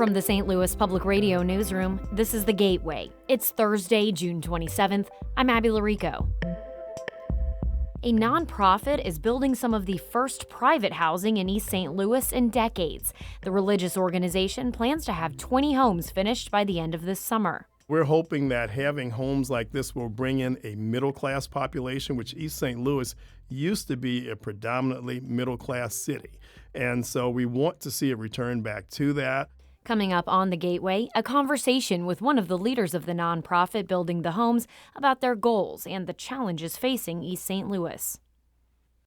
From the St. Louis Public Radio newsroom, this is The Gateway. It's Thursday, June 27th. I'm Abby Larico. A nonprofit is building some of the first private housing in East St. Louis in decades. The religious organization plans to have 20 homes finished by the end of this summer. We're hoping that having homes like this will bring in a middle-class population, which East St. Louis used to be a predominantly middle-class city. And so we want to see a return back to that. Coming up on The Gateway, a conversation with one of the leaders of the nonprofit building the homes about their goals and the challenges facing East St. Louis.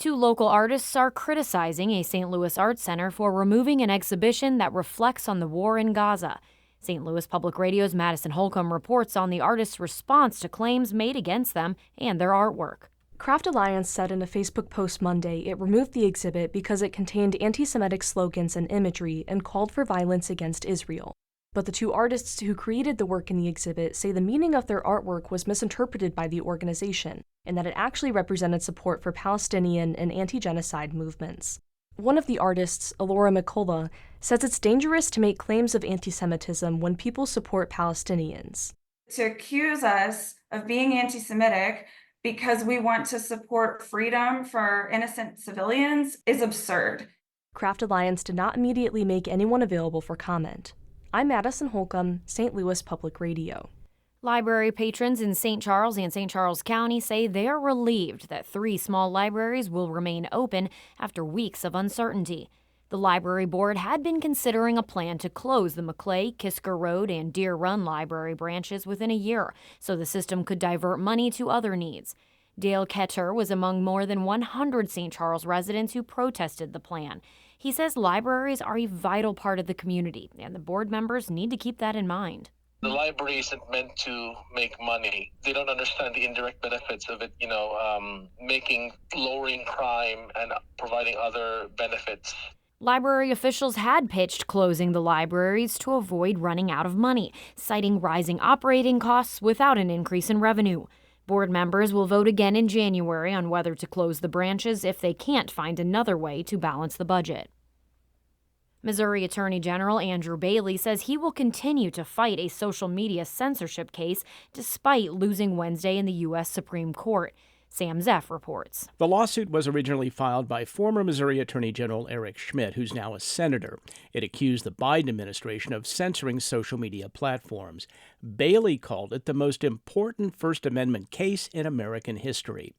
Two local artists are criticizing a St. Louis art center for removing an exhibition that reflects on the war in Gaza. St. Louis Public Radio's Madison Holcomb reports on the artists' response to claims made against them and their artwork. Craft Alliance said in a Facebook post Monday it removed the exhibit because it contained anti-Semitic slogans and imagery and called for violence against Israel. But the two artists who created the work in the exhibit say the meaning of their artwork was misinterpreted by the organization and that it actually represented support for Palestinian and anti-genocide movements. One of the artists, Alora McCullough, says it's dangerous to make claims of anti-Semitism when people support Palestinians. To accuse us of being anti-Semitic because we want to support freedom for innocent civilians is absurd. Craft Alliance did not immediately make anyone available for comment. I'm Madison Holcomb, St. Louis Public Radio. Library patrons in St. Charles and St. Charles County say they are relieved that 3 small libraries will remain open after weeks of uncertainty. The library board had been considering a plan to close the Maclay, Kisker Road, and Deer Run library branches within a year, so the system could divert money to other needs. Dale Ketter was among more than 100 St. Charles residents who protested the plan. He says libraries are a vital part of the community, and the board members need to keep that in mind. The library isn't meant to make money. They don't understand the indirect benefits of it, lowering crime and providing other benefits. Library officials had pitched closing the libraries to avoid running out of money, citing rising operating costs without an increase in revenue. Board members will vote again in January on whether to close the branches if they can't find another way to balance the budget. Missouri Attorney General Andrew Bailey says he will continue to fight a social media censorship case despite losing Wednesday in the U.S. Supreme Court. Sam Zeff reports. The lawsuit was originally filed by former Missouri Attorney General Eric Schmidt, who's now a senator. It accused the Biden administration of censoring social media platforms. Bailey called it the most important First Amendment case in American history.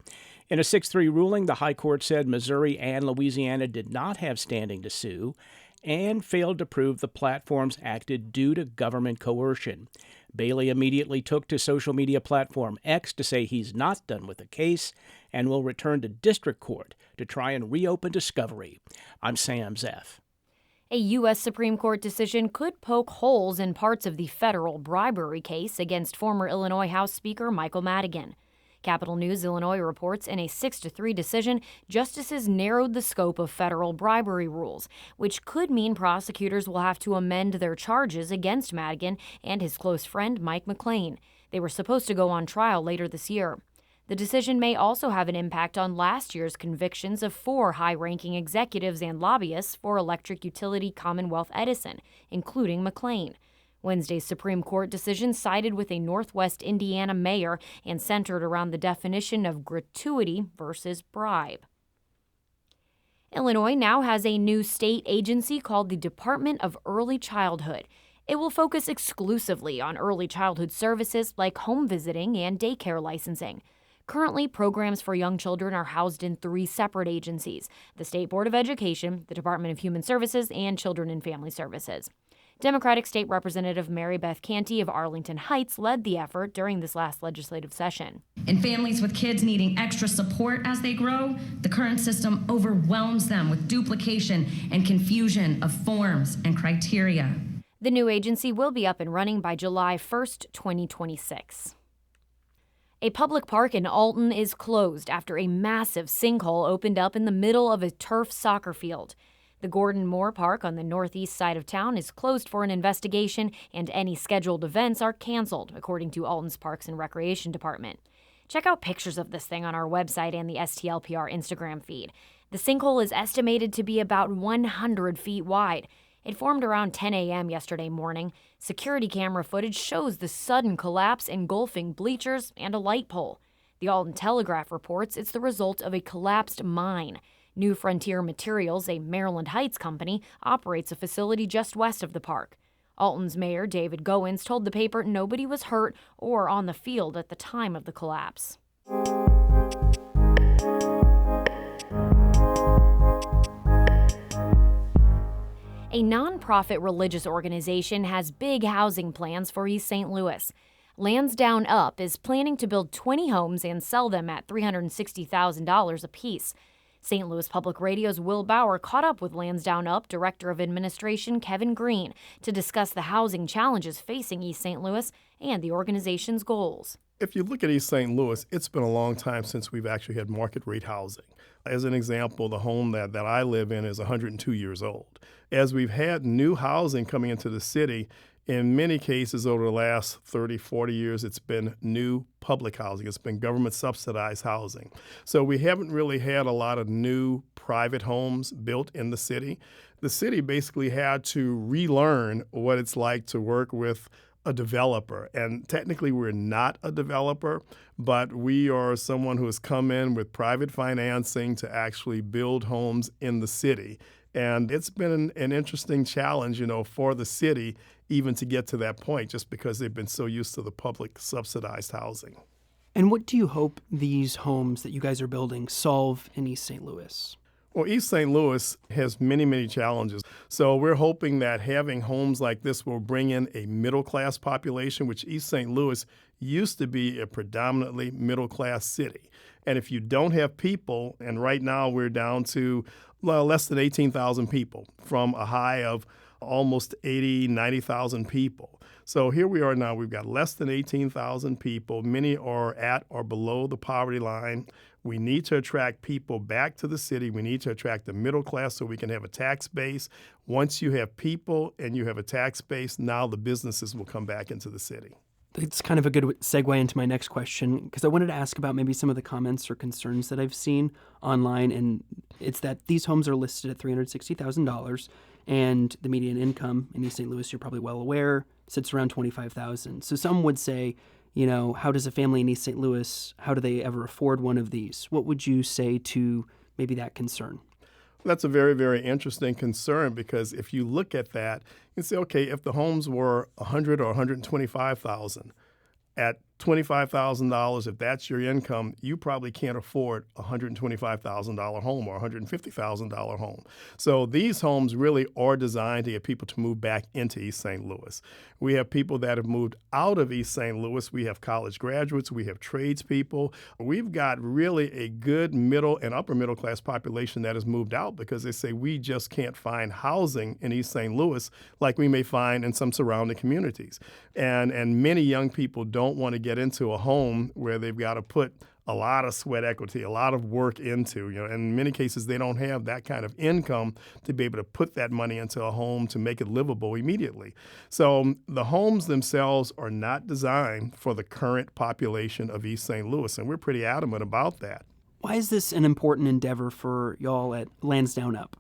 In a 6-3 ruling, the High Court said Missouri and Louisiana did not have standing to sue and failed to prove the platforms acted due to government coercion. Bailey immediately took to social media platform X to say he's not done with the case and will return to district court to try and reopen discovery. I'm Sam Zeff. A U.S. Supreme Court decision could poke holes in parts of the federal bribery case against former Illinois House Speaker Michael Madigan. Capital News Illinois reports in a 6-3 decision, justices narrowed the scope of federal bribery rules, which could mean prosecutors will have to amend their charges against Madigan and his close friend Mike McLean. They were supposed to go on trial later this year. The decision may also have an impact on last year's convictions of 4 high-ranking executives and lobbyists for electric utility Commonwealth Edison, including McLean. Wednesday's Supreme Court decision sided with a Northwest Indiana mayor and centered around the definition of gratuity versus bribe. Illinois now has a new state agency called the Department of Early Childhood. It will focus exclusively on early childhood services like home visiting and daycare licensing. Currently, programs for young children are housed in 3 separate agencies: the State Board of Education, the Department of Human Services, and Children and Family Services. Democratic State Representative Mary Beth Canty of Arlington Heights led the effort during this last legislative session. And families with kids needing extra support as they grow, the current system overwhelms them with duplication and confusion of forms and criteria. The new agency will be up and running by July 1st, 2026. A public park in Alton is closed after a massive sinkhole opened up in the middle of a turf soccer field. The Gordon Moore Park on the northeast side of town is closed for an investigation, and any scheduled events are canceled, according to Alton's Parks and Recreation Department. Check out pictures of this thing on our website and the STLPR Instagram feed. The sinkhole is estimated to be about 100 feet wide. It formed around 10 a.m. yesterday morning. Security camera footage shows the sudden collapse engulfing bleachers and a light pole. The Alton Telegraph reports it's the result of a collapsed mine. New Frontier Materials, a Maryland Heights company, operates a facility just west of the park. Alton's mayor, David Goins, told the paper nobody was hurt or on the field at the time of the collapse. A nonprofit religious organization has big housing plans for East St. Louis. Landsdowne Up is planning to build 20 homes and sell them at $360,000 apiece. St. Louis Public Radio's Will Bauer caught up with Landsdowne Up Director of Administration Kevin Green to discuss the housing challenges facing East St. Louis and the organization's goals. If you look at East St. Louis, it's been a long time since we've actually had market rate housing. As an example, the home that I live in is 102 years old. As we've had new housing coming into the city, in many cases over the last 30, 40 years, it's been new public housing. It's been government subsidized housing. So we haven't really had a lot of new private homes built in the city. The city basically had to relearn what it's like to work with a developer. And technically we're not a developer, but we are someone who has come in with private financing to actually build homes in the city. And it's been an interesting challenge, for the city even to get to that point, just because they've been so used to the public subsidized housing. And what do you hope these homes that you guys are building solve in East St. Louis? Well, East St. Louis has many, many challenges. So we're hoping that having homes like this will bring in a middle-class population, which East St. Louis used to be a predominantly middle-class city. And if you don't have people, and right now we're down to less than 18,000 people from a high of almost 80, 90,000 people. So here we are now. We've got less than 18,000 people. Many are at or below the poverty line. We need to attract people back to the city. We need to attract the middle class so we can have a tax base. Once you have people and you have a tax base, now the businesses will come back into the city. It's kind of a good segue into my next question, because I wanted to ask about maybe some of the comments or concerns that I've seen online, and it's that these homes are listed at $360,000, and the median income in East St. Louis, you're probably well aware, sits around $25,000. So some would say, how does a family in East St. Louis, how do they ever afford one of these? What would you say to maybe that concern? That's a very, very interesting concern, because if you look at that, you say, okay, if the homes were $100,000 or $125,000, at $25,000, if that's your income, you probably can't afford a $125,000 home or a $150,000 home. So these homes really are designed to get people to move back into East St. Louis. We have people that have moved out of East St. Louis. We have college graduates. We have tradespeople. We've got really a good middle and upper middle class population that has moved out because they say we just can't find housing in East St. Louis like we may find in some surrounding communities. And many young people don't want to get into a home where they've got to put a lot of sweat equity, a lot of work into. In many cases, they don't have that kind of income to be able to put that money into a home to make it livable immediately. So the homes themselves are not designed for the current population of East St. Louis, and we're pretty adamant about that. Why is this an important endeavor for y'all at Landsdowne Up?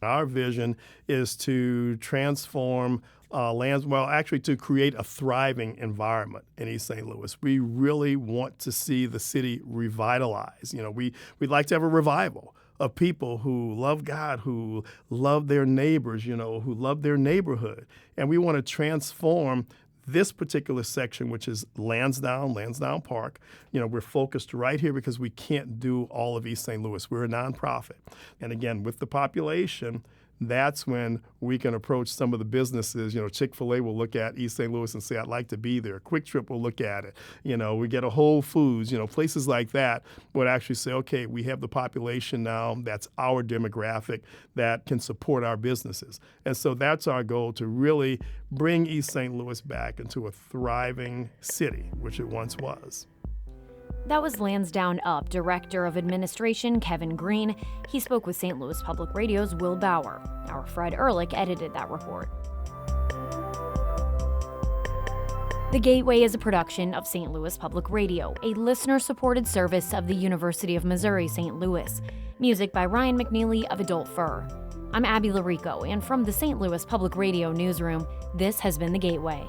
Our vision is to transform to create a thriving environment in East St. Louis. We really want to see the city revitalized. We'd like to have a revival of people who love God, who love their neighbors, who love their neighborhood. And we want to transform this particular section, which is Landsdowne Park. We're focused right here because we can't do all of East St. Louis. We're a nonprofit. And again, with the population, that's when we can approach some of the businesses. Chick-fil-A will look at East St. Louis and say, I'd like to be there. Quick Trip will look at it. We get a Whole Foods, places like that would actually say, okay, we have the population now, that's our demographic that can support our businesses. And so that's our goal, to really bring East St. Louis back into a thriving city, which it once was. That was Landsdowne Up Director of Administration Kevin Green. He spoke with St. Louis Public Radio's Will Bauer. Our Fred Ehrlich edited that report. The Gateway is a production of St. Louis Public Radio, a listener-supported service of the University of Missouri St. Louis. Music by Ryan McNeely of Adult Fur. I'm Abby Larico, and from the St. Louis Public Radio Newsroom, this has been The Gateway.